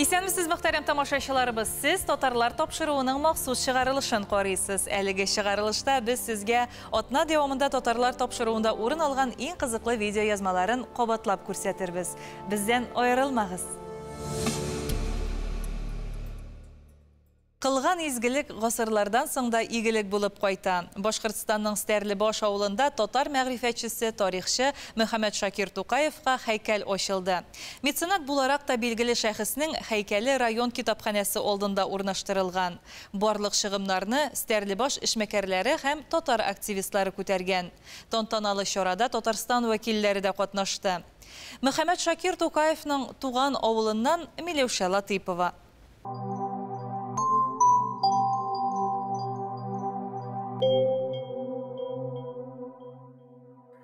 Исәнмесез, мөхтәрәм тамашачыларыбыз, сіз Татарлар тапшыруының махсус чыгарылышын карыйсыз. Әлеге чыгарылышта біз сезгә атна дәвамында Татарлар тапшыруында урын алган иң кызыклы видео язмаларын кабатлап күрсәтербез. Бездән аерылмагыз. Кылган изгелек гасырлардан соң да игелек булып кайта. Башкортстанның Стәрлебаш авылында татар мәгърифәтчесе, тарихчы Мөхәммәд Шакир Тукаевка һәйкәл ачылды. Меценат буларак та билгеле шәхеснең һәйкәле район китапханәсе алдында урнаштырылган. Барлык чыгымнарны Стәрлебаш эшмәкәрләре һәм татар активистлары күтәргән. Тантаналы чарада Татарстан вәкилләре дә катнашты. Мөхәммәд Шакир Тукаевның туган авылыннан Миләүшә Латыйпова.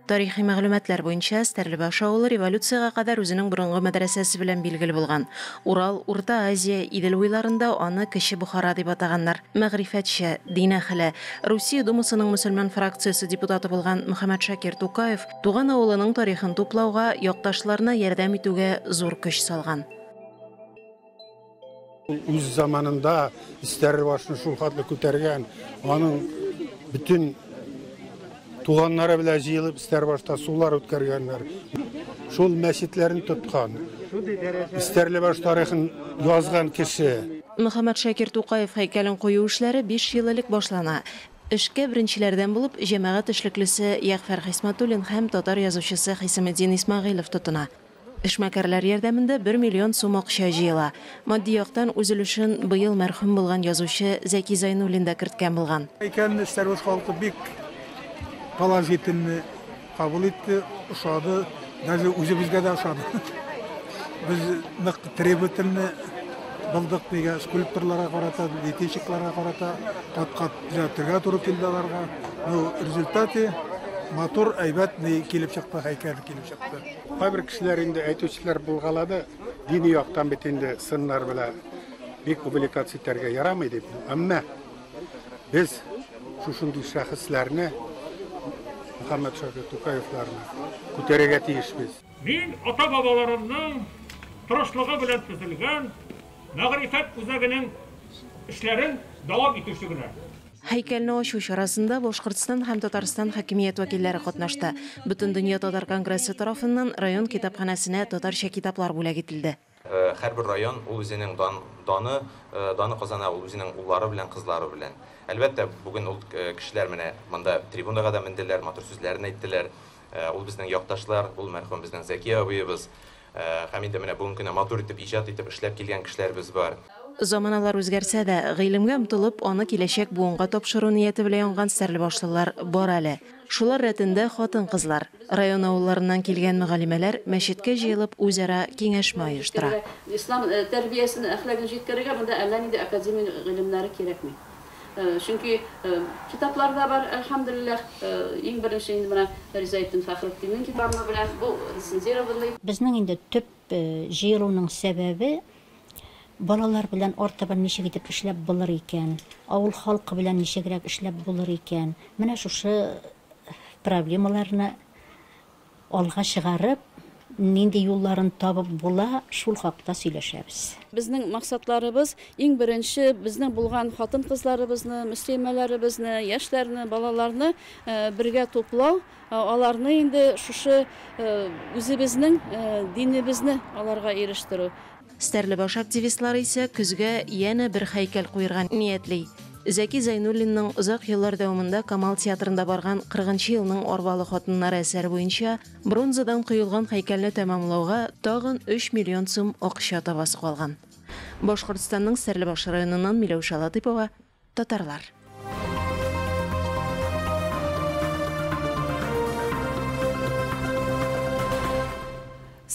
Тарихи мәгълүматлар буенча Стәрлебаш авылы революцияга кадәр үзенең борынгы мәдрәсәсе белән билгеле булган. Урал, Урта Азия, Идел буйларында аны Кече Бухара дип атаганнар. Мәгърифәтче, дин әһле, Русия Думасының мөселман фракциясе депутаты булган Мөхәммәд Шакир Тукаев туган авылының тарихын туплауга, якташларына ярдәм итүгә зур көч салган. Үз заманында Стәрлебашны шул хәтле күтәргән, аның бүтән туганнары белән җыелып Стәрлебашта сулар үткәргәннәр. Шул мәчетләрен тоткан. Стәрлебаш тарихын язган кеше. Мөхәммәд Шакир Тукаев һәйкәлен кую эшләре 5 ел элек башлана. Эшкә беренчеләрдән булып җәмәгать эшлеклесе Ягъфар Хисмәтуллин һәм татар язучысы Хисамеддин Исмәгыйлов тотына. Эшмәкәрләр ярдәмендә 1 миллион сум акча җыела. Матди яктан үз өлешен быел мәрхүм булган язучы Зәки Зайнуллин да керткән булган. Һәйкәлне Стәрлебаш халкы бик положительно кабул итте, ошады, даже үзебезгә дә ошады. Без нык требовательны булдык дигән скульпторларга карата, детейчикларга карата, кат-кат җәтергә туры килде аларга. Ну, результаты матур, әйбәт килеп чыкты, һәйкәл килеп чыкты. Кайбер кешеләр инде әйтүчеләр булгалады, дини яктан бит инде сыннар белән бик публикация итәргә ярамый дип. Әмма без шушындый шәхесләрне Мөхәммәд Шакир Тукаевларны күтәрергә тиешбез. Мин ата-бабаларымның тырышлыгы белән төзелгән мәгърифәт үзәгенең эшләрен дәвам итүче генә. Һәйкәлне ачу чарасында Башкортстан һәм Татарстан хакимият вәкилләре катнашты. Бөтен дөнья татар конгрессы тарафыннан район китапханәсенә татарча китаплар бүләк ителде. Һәрбер район ул үзенең даны казана, ул үзенең уллары белән, кызлары белән. Әлбәттә, бүген ул кешеләр менә монда трибунага да менделәр, матур сүзләрен әйттеләр. Ул безнең якташлар, ул мәрхүм безнең Зәки абыебыз. Һәм инде менә бүген көне матур итеп, иҗат итеп эшләп килгән кешеләрбез бар. Заманалар үзгәрсә дә, гыйлемгә омтылып, аны киләчәк буынга тапшыру нияте белән янган Стәрлебашлылар бар әле. Шулар рәтендә хатын-кызлар, район авылларыннан килгән мөгалимәләр мәчеткә җыелып үзара киңәшмә оештыра. Ислам тәрбиясен, әхлагын җиткерергә монда әллә нинди академия гыйлемнәре кирәкми. Чөнки китапларда бар, әлхәмдүлилләх, иң беренче инде менә Ризаэттин Фәхретдиннең китабы белән бу рецензировали. Безнең инде төп җыелуның сәбәбе балалар белән артабан ничек итеп эшләп булыр икән, авыл халкы белән ничегрәк эшләп булыр икән. Менә шушы проблемаларны алга чыгарып, нинди юлларын табып була, шул хакта сөйләшәбез. Безнең максатларыбыз иң беренче безнең булган хатын-кызларыбызны, мөслимәләребезне, яшьләрне, балаларны бергә туплау, аларны инде шушы үзебезнең динебезне аларга ирештерү. Стәрлебаш активистлары исә көзгә яңа бер һәйкәл куярга ниятли. Зәки Зайнуллинның озак еллар дәвамында Камал театрында барган 40-нчы елның Арбалы хатыннары әсәре буенча бронзадан коелган һәйкәлне тәмамлауга тагын 3 миллион сум акча табасы калган. Башкортстанның Стәрлебаш районыннан Миләүшә Латыйпова, Татарлар.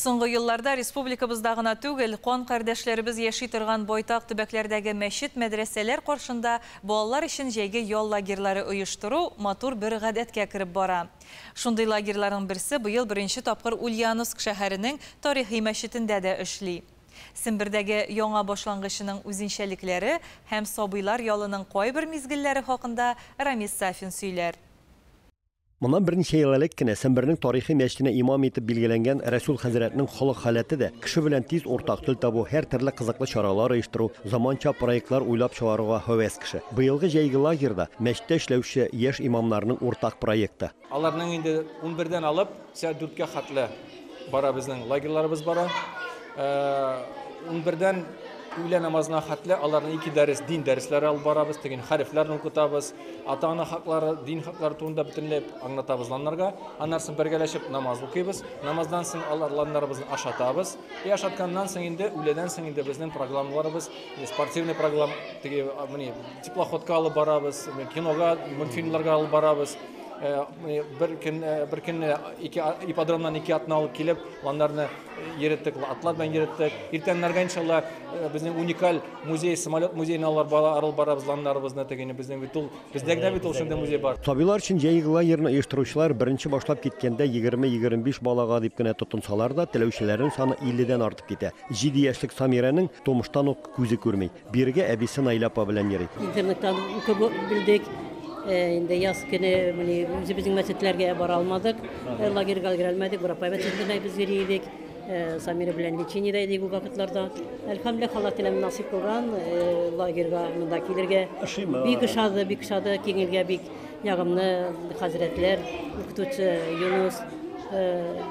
Соңгы елларда республикабызда гына түгел, кан кардәшләребез яши торган байтак төбәкләрдәге мәчет, мәдрәсәләр каршында балалар өчен җәйге ял лагерьлары оештыру матур бер гадәткә кереп бара. Шундый лагерьларның берсе быел беренче тапкыр Ульяновск шәһәренең тарихи мәчетендә дә эшли. Сембердәге яңа башлангычының үзенчәлекләре һәм сабыйлар ялының кайбер мизгелләре хакында Рамис Сафин сөйләр. Моннан берничә ел элек кенә Сембернең тарихи мәчетенә имам итеп билгеләнгән Рәсүл хәзрәтнең холык халәте дә кеше белән тиз уртак тел табу, һәр төрле кызыклы чаралар оештыру, заманча проектлар уйлап чыгаруга һәвәс кеше. Быелгы җәйге лагерьда мәчеттә эшләүче яшь имамнарның уртак проекты. Аларның инде 11дән алып, сәгать 4кә хәтле бара безнең лагерьларыбыз бара. 11дән Üyle namazına xatlı, onların 2 ders, din dersleri alıp barabız, tegin harflerini okutabız, ata-ana hakları, din hakları turunda bütünleyip anlatabız lanlarga. Anlarsın birgeleşip namaz okuyabız. Namazdan soň lanlarımızı aşatabız. Aşatkandan soň indi, üyleden soň indi bizning programmalarımız, sportivniy program, tegi tiploxodga alıp barabız, kinoga, multfilmlarga alıp barabız. Bir gün ipodromdan 2 atını alıp kelip, lanlarını yerettik, atlar bilen yerettik. Ertеңнәргә иншалла безнең уникаль музей, самолет музейне алып барабыз ланнарыбызны тегене безнең бит ул бездә генә бит ул шундый музей бар. Табилар өчен җәйге лагерьне оештыручылар беренче башлап киткәндә 20-25 балага дип кенә тотынсалар да, теләүчеләрнең саны 50дән артып китә. 7 яшьлек Самираның тумыштан ук күзе күрми. Биргә әбисе Найлапа белән йөри. Интернеттан укып билдек. Инде яз көне үзебезнең мәчетләргә бара алмадык. Лагерьгә кирелмәдек, Бурапай мәчетенә без йөридек. Самира белән лечениедә идек ул вакытларда. Әлхәмдүлилләһ, Алла теләм насип булган, лагерьгә монда килергә. Бик шады киңелгә, бик ягымлы хәзрәтләр, укытучы Юнус,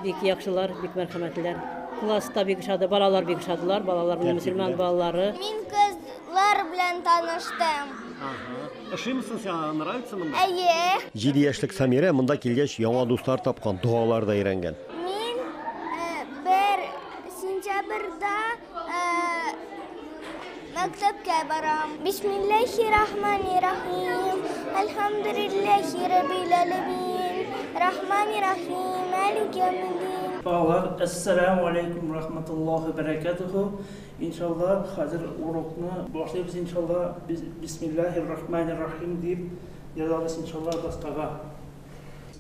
бик яхшылар, бик мәрхәмәтләр. Класста бик шады, балалар бик шадылар, балалар мөселман балалары. Мин кызлар белән таныштым. Ошыймысың сиңа, нравится монда? Әйе. 7 яшьлек Самира монда килгәч яңа дуслар тапкан, дуалар да өйрәнгән. Мин 1 сентябрьдә мәктәпкә барам. Бисмиллаһир-рахманир-рахим. Әлхәмдүлиллаһи раббил аләмин. Рахманир-рахим. Малик йәүмиддин. Балалар, ассаламу алейкум рахматуллахи баракатуху. İnşallah hazır uruknu başlayırız inşallah. Bismillahirrahmanirrahim deyip yazarız inşallah bastağa.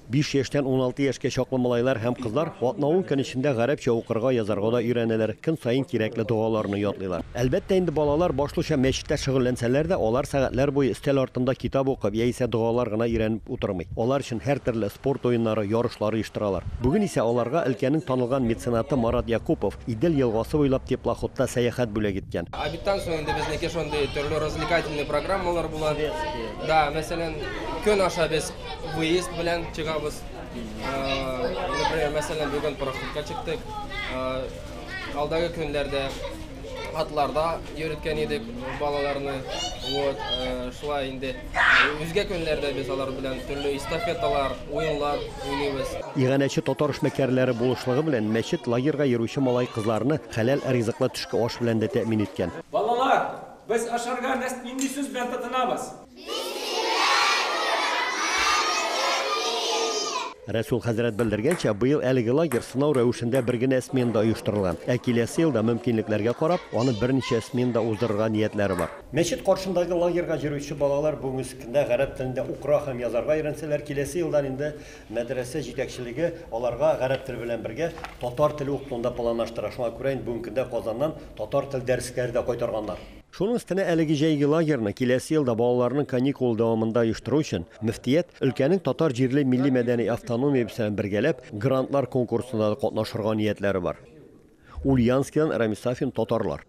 5 яшьтән 16 яшькә чаклы малайлар һәм кызлар Ватнауын көн эчендә гарәпчә укырга, язарга да өйрәнәләр, көн саен кирәкле дуаларны ятлыйлар. Әлбәттә инде балалар башлыча мәчеттә шөгыльләнсәләр дә, алар сәгатьләр буе өстәл артында китап укып, яисә дуалар гына өйрәнеп утырмый. Алар өчен һәр төрле спорт уеннары, ярышлары оештыралар. Бүген исә аларга өлкәнең танылган меценаты Марат Якупов Идел елгасы буйлап теплоходта сәяхәт бүләк иткән. Обедтан соң инде безнеке шундый төрле развлекательный программалар була. Да, мәсәлән, көн аша без выезд белән чыгабыз. Например, мәсәлән, бүген пароходка чыктык. Алдагы көннәрдә атларда йөрткән идек балаларны. Вот, шулай инде. Үзгә көннәрдә без алар белән төрле эстафеталар, уеннар уйныйбыз. Иганәче татар эшмәкәрләре булышлыгы белән мәчет лагерьга йөрүче малай кызларны хәләл ризыклы төшке аш белән дә тәэмин иткән. Балалар, без ашарга нинди сүз белән тотынабыз? Рәсүл хәзрәт белдергәнчә, быел әлеге лагерь сынау рәвешендә бер генә сменада оештырылган. Ә киләсе елда мөмкинлекләргә карап, аны берничә сменада уздырырга ниятләре бар. Мәчет каршындагы лагерьга йөрүче балалар бүгенге көндә гарәп телендә укыра һәм язарга өйрәнсәләр, киләсе елдан инде мәдрәсә җитәкчелеге аларга гарәп теле белән бергә татар теле укытуында планлаштыра. Шуңа күрә инде бүгенге көндә Казаннан татар тел дәресләре дә кайтарганнар. Шуның өстенә әлеге җәйге лагерьны киләсе елда балаларның каникул дәвамында оештыру өчен мөфтият өлкәнең татар җирле милли мәдәни автономия белән бергәләп грантлар конкурсында катнашырга ниятләре бар. Ульяновскидан Рамис Сафин, татарлар.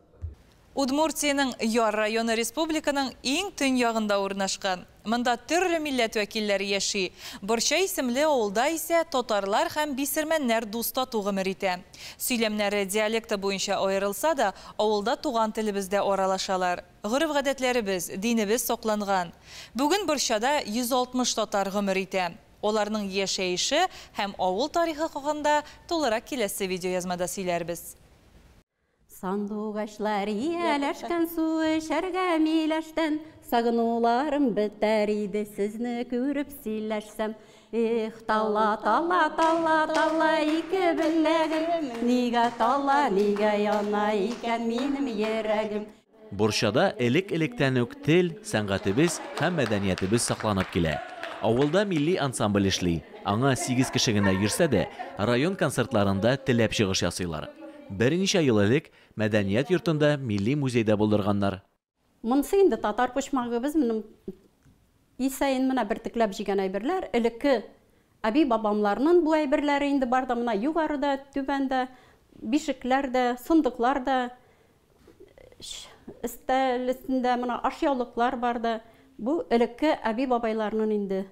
Удмуртияның Яр районы республиканың иң төньягында урнашкан. Монда төрле милләт вәкилләре яши. Борча исемле авылда исә татарлар һәм бисермәннәр дуста тугымыр итә. Сөйләмнәре диалекты буенча аерылса да, авылда туган телебездә аралашалар. Гырыф-гадәтләребез, динебез сакланган. Бүген Борчада 160 татар гомер итә. Оларның яшәеше һәм авыл тарихы хакында тулырак киләсе видеоязмада сөйләрбез. Сандугачлар ияләшкән су эчәргә миләштән, сагынуларым бетәр иде сезне күреп сөйләшсәм. Эх, тала, тала, тала, тала, ике беләгем, нигә тала, нигә яна икән минем йөрәгем. Борчада элек-электән үк тел, сәнгатебез һәм мәдәниятебез сакланып килә. Авылда милли ансамбль эшли. Аңа 8 кеше генә йөрсә дә, район концертларында теләп чыгыш ясыйлар. Берничә ел элек мәдәният йортында милли музейда булдырганнар. Монсы инде татар почмагыбыз минем исәен менә бер текләп җигән әйберләр. Элекке Әби бабамларның бу әйберләре инде бар да, мына югарыда, түбәндә, бишекләр дә, сындыклар да, өстәл өстендә мына ашъяулыклар бар да. Бу элекке әби бабайларның инде.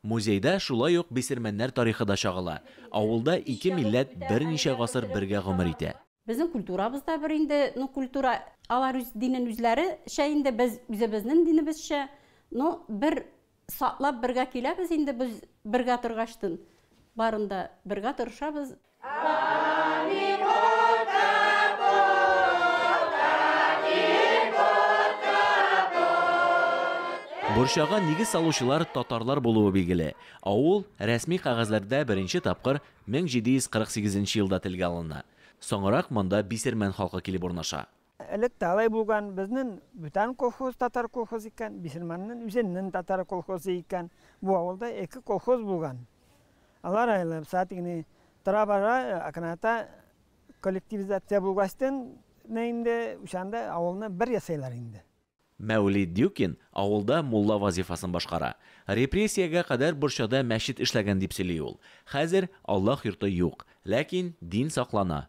Музейда шулай ук бисермәннәр тарихы да чагыла. Авылда ике милләт берничә гасыр бергә гомер итә. Безнең культурабызда бір инде, культура алар үз динен үзләре шәйінде, біз үзебезнең динебезчә, бір саклап бергә киләбез инде, без бергә торгаштын. Барында бергә тырышабыз. Борчага нигез салучылар татарлар булуы билгеле. Авыл рәсми кагазларда беренче тапкыр 1748 елда телгә алына. Соңрак монда бисермән халкы килеп урнаша. Элек талай булган безнең бүтән колхоз татар колхоз икән, бисермәннең үзеннән татар колхозы икән. Бу авылда ике колхоз булган. Алар айлап сатыгны тарабара акната коллективизация булгастан нәйнде ушанда авылны бер ясайлар инде. Мәүлид Дюкин авылда мулла вазифасын башкара. Репрессиягә кадәр Борчада мәчет эшләгән дип сөйли ул. Хәзер Аллаһ йорты юк, ләкин дин саклана.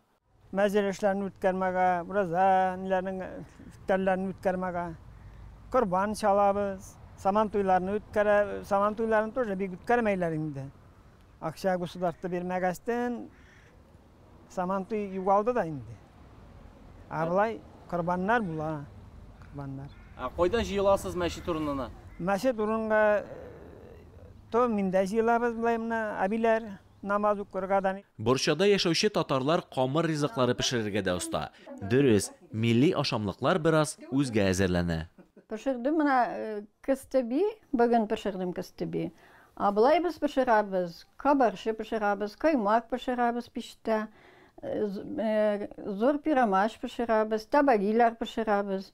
Мәҗлесләрне үткәрмәгә, буразанларның үткәрләрне үткәрмәгә, корбан чалабыз, саман туйларны үткәрә, саман туйларны тоже бик үткәрмәйләр инде. Акча государство бермәгәстән саман туй югалды да инде. Абылай корбаннар була, корбаннар. Кайдан җыеласыз мәчет урынына? Мәчет урынга то миндә җыелабыз булаймына, абиләр намаз укыргадан. Борчада яшәүче татарлар камыр ризыклары пешерергә дә оста. Дөрес, милли ашамлыклар бераз үзгә әзерләнә. Пешердем менә кыстеби, бүген пешердем кыстеби. Абылай без пешерабыз, кабарчы пешерабыз, каймак пешерабыз пиштә, зур пирамаш пешерабыз, табагилар пешерабыз.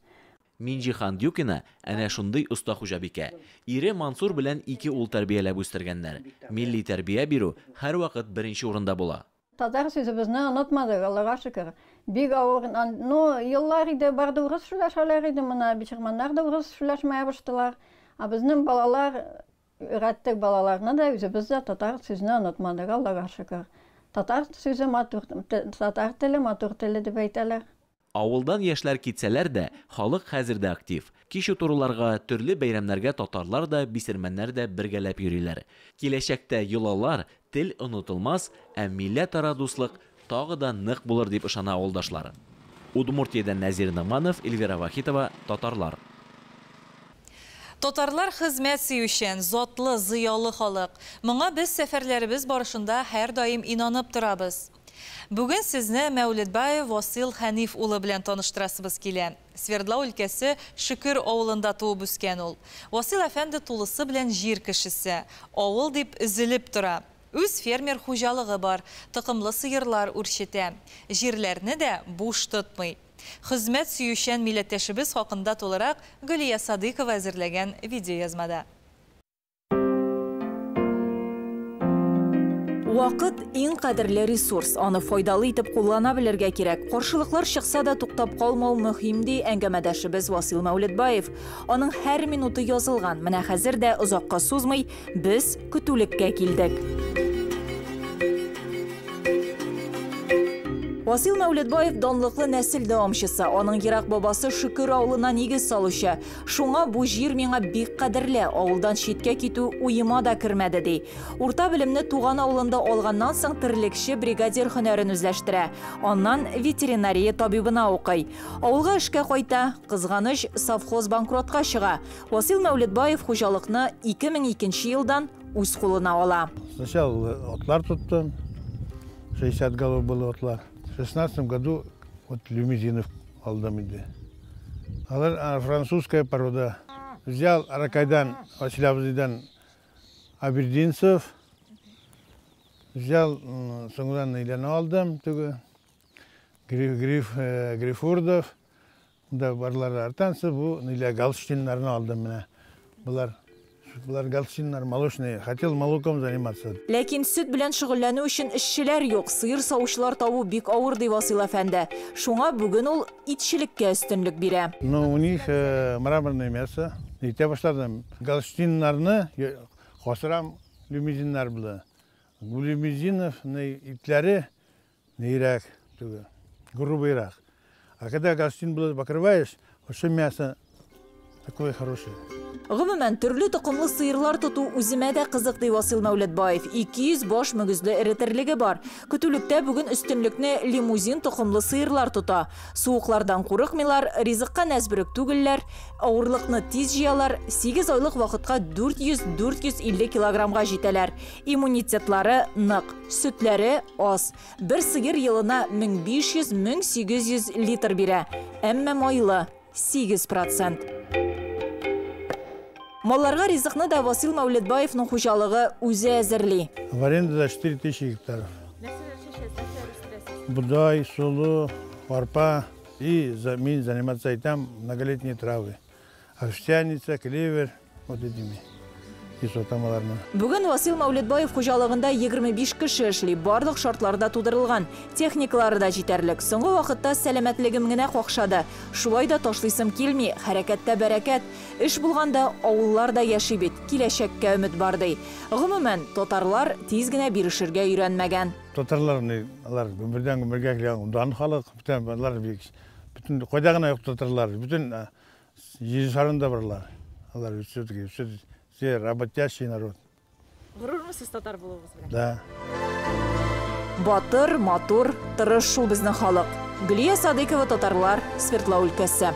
Минҗихан Дюкина әнә шундый оста хуҗабикә. Ире Мансур белән ике ул тәрбияләп үстергәннәр. Милли тәрбия бирү һәр вакыт беренче урында була. Татар сүзебезне онытмадык, Аллага шөкер. Бик авыр, еллар иде барды урыс сөйләшәләр иде, менә бишерманнар да урыс сөйләшмәя баштылар. Безнең балалар, өйрәттек балаларны да үзебездә татар сүзне онытмадык, Аллага шөкер. Татар сүзе матур, татар теле матур теле дип әйтәләр. Авылдан яшьләр китсәләр дә, халык хәзердә актив. Кич утыруларга, төрле бәйрәмнәргә татарлар да, бисермәннәр дә бергәләп йөриләр. Киләчәктә йолалар, тел онытылмас, ә милләтара дуслык тагы да нык булыр дип ышана авылдашлар. Удмуртиядән Нәзир Ныманов, Эльвира Вахитова, татарлар. Татарлар хезмәт сөючән, затлы, зыялы халык. Моңа без сәфәрләребез барышында һәр даим инанып торабыз. Бүген сезне Мәүлидбаев Васил Хәниф улы белән таныштырасыбыз килә. Свердлау өлкәсе Шөкер авылында туып үскән ул. Васил әфәнде тулысы белән җир кешесе. Авыл дип өзелеп тора. Үз фермер хуҗалыгы бар, тыкымлы сыерлар үрчетә. Җирләрне дә буш тотмый. Хезмәт сөючән милләттәшебез хакында тулырак Гөлия Садыкова әзерләгән видеоязмада. Вакыт иң кадерле ресурс, аны файдалы итеп куллана белергә кирәк. Каршылыклар чыкса да туктап калмау мөһим ди әңгәмәдәшебез Васил Мәүлидбаев. Аның һәр минуты язылган. Менә хәзер дә озакка сузмый без көтүлеккә килдек. Васил Мәүлидбаев данлыклы нәсел дәвамчысы. Аның ерак бабасы Шөкер авылына нигез салучы. Шуңа бу җир миңа бик кадерле. Авылдан читкә китү уйыма да кермәде ди. Урта белемне туган авылында алганнан соң терлекче бригадир һөнәрен үзләштерә. Аннан ветеринария табибына укый. Авылга эшкә кайта, кызганыч совхоз банкротка чыга. Васил Мәүлидбаев хуҗалыкны 2002 елдан үз кулына ала. Сначала отлар туттым. 60 голов было отлар. В 16 году люмезинов алдым иде. Алар французская порода. Взял Аракайдан, Василябзидан Абердинцев. Взял соңдан Иләне алдым, түгі Грифурдов. Да барлар артансы, бу Илә Галштиннарны алдым менә. Булар галштиннар молочные, хотел молоком заниматься. Ләкин сөт белән шөгыльләнү өчен эшчеләр юк, сыер саучылар табу бик авыр ди Васил әфәнде. Шуңа бүген ул итчелеккә өстенлек бирә. Но у них мраморное мясо. Итә башладым. Галштиннарны хосрам люмезиннар булды. Гулимизинов итләре нейрәк, грубыйрак. А когда гостин было покрываешь, вообще мясо такое хорошее. Гомумән, төрле тоқымлы сыйырлар тоту үземә дә кызык ди Васил Мәүлетбаев. 200 баш мөгезле эретерлеге бар. Көтүлектә бүген өстенлекне лимузин тоқымлы сыйырлар тота. Суыклардан курыкмыйлар, ризыкка нәзбүрек түгелләр, авырлыкны тиз җыялар, 8 айлык вакытка 400-450 килограммга җитәләр. Иммунитетлары нык, сөтләре аз. Бер сыйыр елына 1500-1800 литр бирә. Әмма майлы 8%. Малларга ризыкны да Васил Мәүлетбаевның хуҗалыгы үзе әзерли. В арендада 4000 гектаров. Будай, солу, арпа и мин заниматься этим многолетние травы. Овсяница, клевер, вот этими. Бүген Васил Мәүлетбаев хуҗалыгында 25 кеше эшли, барлык шартларда тудырылган, техникалары да җитәрлек. Соңгы вакытта сәламәтлегем генә какшады. Шулай да ташлыйсым килми, хәрәкәттә бәрәкәт. Эш булганда авыллар да яши бит, киләчәккә өмет бар ди. Гомумән, татарлар тиз генә бирешергә өйрәнмәгән. Татарлар алар гөмердән гөмергә килгән дан халык, бүтән кайда гына юк татарлар, бүтән җир шарында барлар. Алар все работящий народ. Гурурмысыз татар булугыз белән? Да. Батыр, матур, тырыш шул безнең халык. Гөлия Садыкова, татарлар, Свердлов өлкәсе.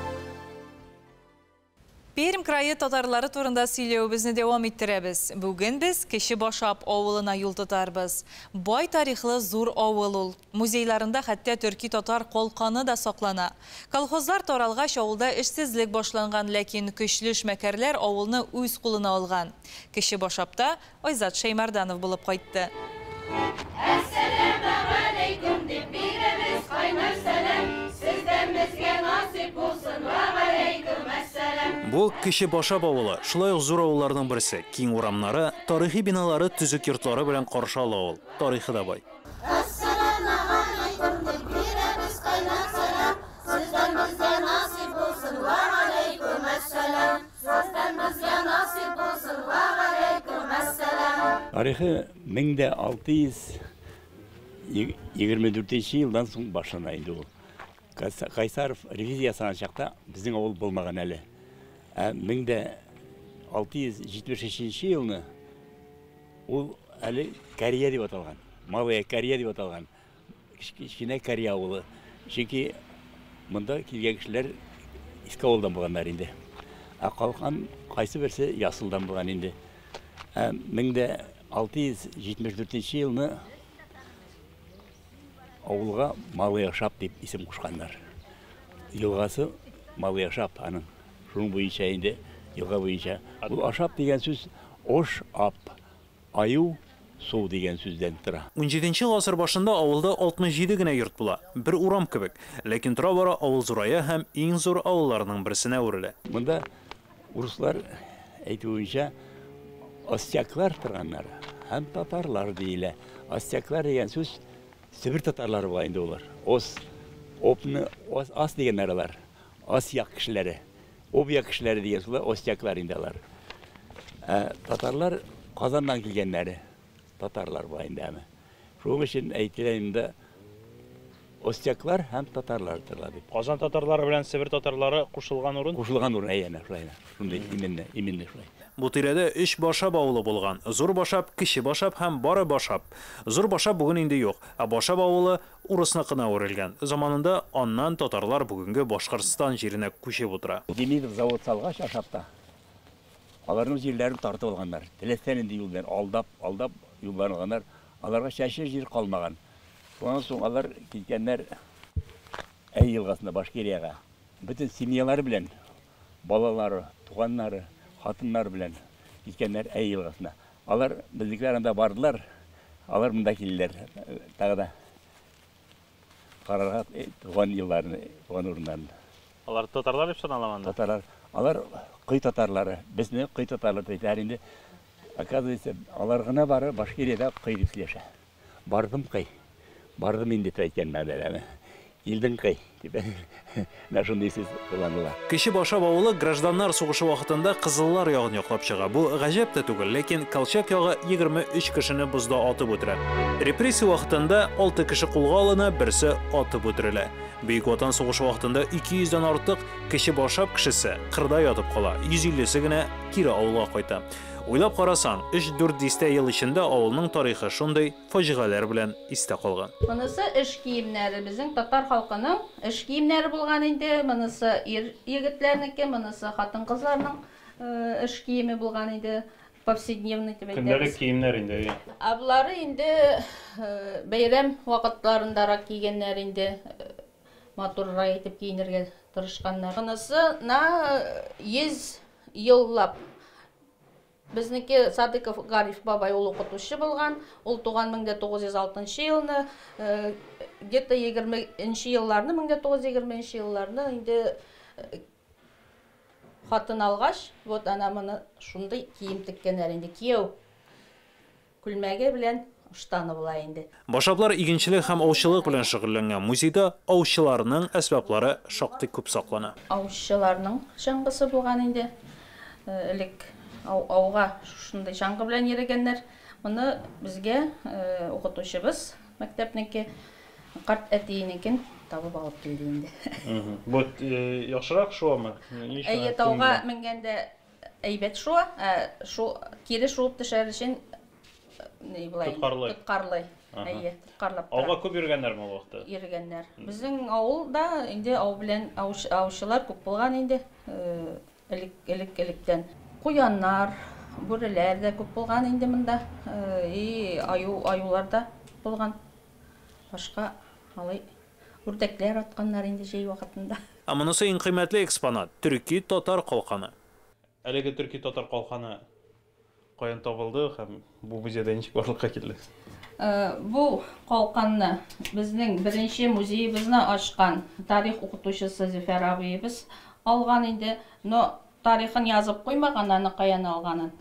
Пермь крайы татарлары турында сөйләүбезне дәвам иттерәбез. Бүген без Кече Башап авылына юл тотарбыз. Бай тарихлы зур авыл ул. Музейларында хәтта төрки татар калканы да саклана. Колхозлар таралгач авылда эшсезлек башланган, ләкин көчле эшмәкәрләр авылны үз кулына алган. Кече Башапта Айзат Шәймәрданов булып кайтты. Әссәламу алейкум дип бирәбез кайнар сәлам. Сездән безгә насип булсын ва алейкум әссәлам. Бу Кече Башап авылы, шулай ук зур авылларның берсе. Киң урамнары, тарихи биналары, төзек йортлары белән каршылы авыл. Тарихы да бай. Әссәламу алейкум дип бирәбез кайнар сәлам. Сездән безгә насип булсын ва алейкум әссәлам. Сездән безгә насип булсын ва алейкум әссәлам. Тарихы 1624 елдан соң башлана инде ул. Кайсаров ревизиясына чакта безнең авыл булмаган әле. 1676 елны ул әле Корея дип аталган. Малая Корея дип аталган. Кичкенә Корея авылы. Чөнки монда килгән кешеләр иске авылдан булганнар инде. Калган кайсы берсе Ясылдан булган инде. 1674 елны авылга Малая Шап дип исем кушканнар. Елгасы Малая Шап аның. Шуның буенча инде елга буенча. Бу Ашап дигән сүз ош ап, аю су дигән сүздән тора. 17-нче гасыр башында авылда 67 генә йорт була. Бер урам кебек. Ләкин тора-бара авыл зурая һәм иң зур авылларның берсенә үрелә. Монда урыслар әйтүенчә остяклар торганнар һәм татарлар диелә. Остяклар дигән сүз Сибир татарлары була инде улар. Опны ас дигәннәр алар. Асяк кешеләре. Объяк кешеләре дигән сүз остяклар инде алар. Татарлар Казаннан килгәннәре. Татарлар була инде. Шуның өчен әйтелә инде остяклар һәм татарлар торла дип. Казан татарлары белән Сибир татарлары кушылган урын? Кушылган урын әйәнә, шундай именно шулай. Бу тирәдә 3 Башап авылы булган. Зур Башап, Кече Башап һәм Бары Башап. Зур Башап бүген инде юк, ә Башап авылы урысныкына үрелгән. Заманында аннан татарлар бүгенге Башкортстан җиренә күчеп утыра. Демидов завод салгач Ашапта. Аларның җирләрен тартып алганнар. Теләсән инде юлдан алдап юлларын алганнар. Аларга шәшер җир калмаган. Шуннан соң алар киткәннәр Әй елгасына Башкирияга. Бүтән семьялары белән, балалары, туганнары, хатыннар белән киткәннәр Әй елгасына. Алар безнекеләр анда бардылар. Алар монда килделәр. Тагы да карарга туган елларны, туган урыннарны. Алар татарлар дип саналаманда. Татарлар. Алар кый татарлары. Безне кый татарлар дип инде. Оказывается, алар гына бары Башкирияда кый дип сөйләшә. Бардым кый. Бардым инде әйткән мәдәләме. Елдің қай, деп шундай сөз қолданыла. Кіші Башап авылы гражданнар сугышы вакытында кызыллар ягын яклап чыга. Бу гаҗәп тә түгел, ләкин Колчак ягы 23 кешене бузда атып үтерә. Репрессия вакытында 6 кеше кулга алына, берсе атып үтерелә. Бөек Ватан сугышы вакытында 200-дән артык Кіші Башап кешесе кырда ятып кала, 150-се генә кире авылга кайта. Уйлап карасаң, 3-4 ел эчендә авылның тарихы шундый фаҗигаләр белән истә калган. Монысы эш киемнәре, безнең татар халкының эш киемнәре булган инде. Монысы егетләрнеке, монысы хатын-кызларның эш киеме булган инде. Повседневный дип әйтәбез. Көндәлек киемнәр инде. Аблары инде бәйрәм вакытларындарак кигәннәр инде. Матуррак итеп киенергә тырышканнар. Монысы 100 еллап Безнеке Садыков Гариф бабай ул укытучы булган. Ул туган 1906 елны, где-то 20-нче елларны, 1920 елларны инде хатын алгач, вот ана моны шундый кием теккәннәр инде. Кияү күлмәге белән штаны була инде. Башаплар игенчелек һәм аучылык белән шөгыльләнгән музейда аучыларның әсбаплары шактый күп саклана. Аучыларның чаңгысы булган инде. Элек ауга шундай чаңгы белән йөргәннәр. Моны безгә укытучыбыз мәктәпнеке карт әтиенекен табып алып килде инде. Бу яхшырак шуамы? Әйе, тауга менгәндә әйбәт шуа, шу кире шуып төшәр өчен ни булай? Тоткарлый. Әйе, тоткарлап. Ауга күп йөргәннәр ме вакытта? Йөргәннәр. Безнең авылда инде ау белән аучылар күп булган инде. Элек-электән. Куяннар, бүреләр дә күп булган инде монда. Аюлар да булган. Башка алай үрдәкләр атканнар инде җәй вакытында. Монысы иң кыйммәтле экспонат – төрки татар калканы. Әлеге төрки татар калканы каян табылды һәм бу музейда ничек барлыкка килде? Бу калканны безнең беренче музейыбызны ачкан тарих укытучысы Зөфәр абыебыз алган инде. Но тарихын язып куймаган, аны каян алганын.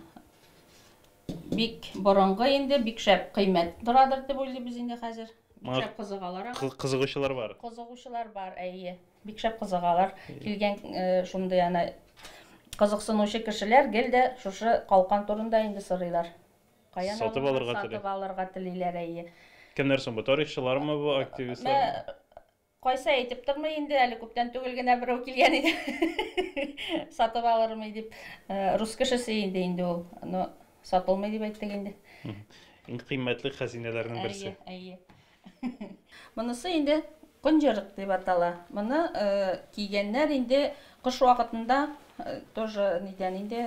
Бик борынгы инде, бик шәп кыйммәт торадыр дип уйлыйбыз инде хәзер. Шәп кызыгалар. Кызыгучылар бар. Кызыгучылар бар, әйе. Бик шәп кызыгалар. Килгән шундый аны кызыксынучы кешеләр гелдә шушы калкан турында инде сорыйлар. Каян сатып алырга телиләр, әйе. Кемнәр соң бу тарихчылармы, бу активистлар? Кайсы әйтеп тормый инде, әле күптән түгел генә берәү килгән иде. Сатып алырмы дип, рус кешесе инде ул. Но сатылмый дип әйттек инде. Иң кыйммәтле хәзинәләрнең берсе. Әйе. Монысы инде көнҗырык дип атала. Моны кигәннәр инде кыш вакытында тоже нидән инде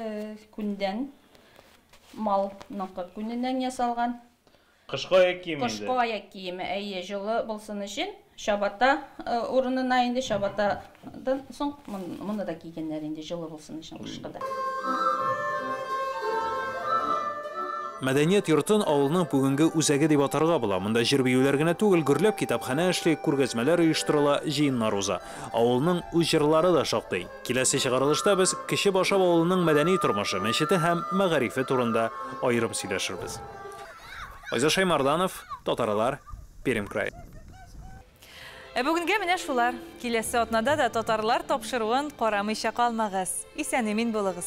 күндән малныкы күненнән ясалган. Кышкы аяк киеме инде. Кышкы аяк киеме, әйе, җылы булсын өчен чабата урынына инде чабатадан соң моны да кигәннәр инде җылы булсын өчен кышкыда. Мәдәният йортын авылның бүгенге үзәге дип атарга була. Монда җыр-биюләр генә түгел, гөрләп китапханә эшли, күргәзмәләр оештырыла, җыеннар уза. Авылның үз җырлары да шактый. Киләсе чыгарылышта без Кече Башап авылының мәдәни тормышы, мәчете һәм мәгарифе турында аерым сөйләшербез. Айза Шаймарданов, Татарлар, Пермь крае. Бүгенгә менә шулар. Киләсе атнада да татарлар тапшыруын карамыйча калмагыз. Исән-имин булыгыз.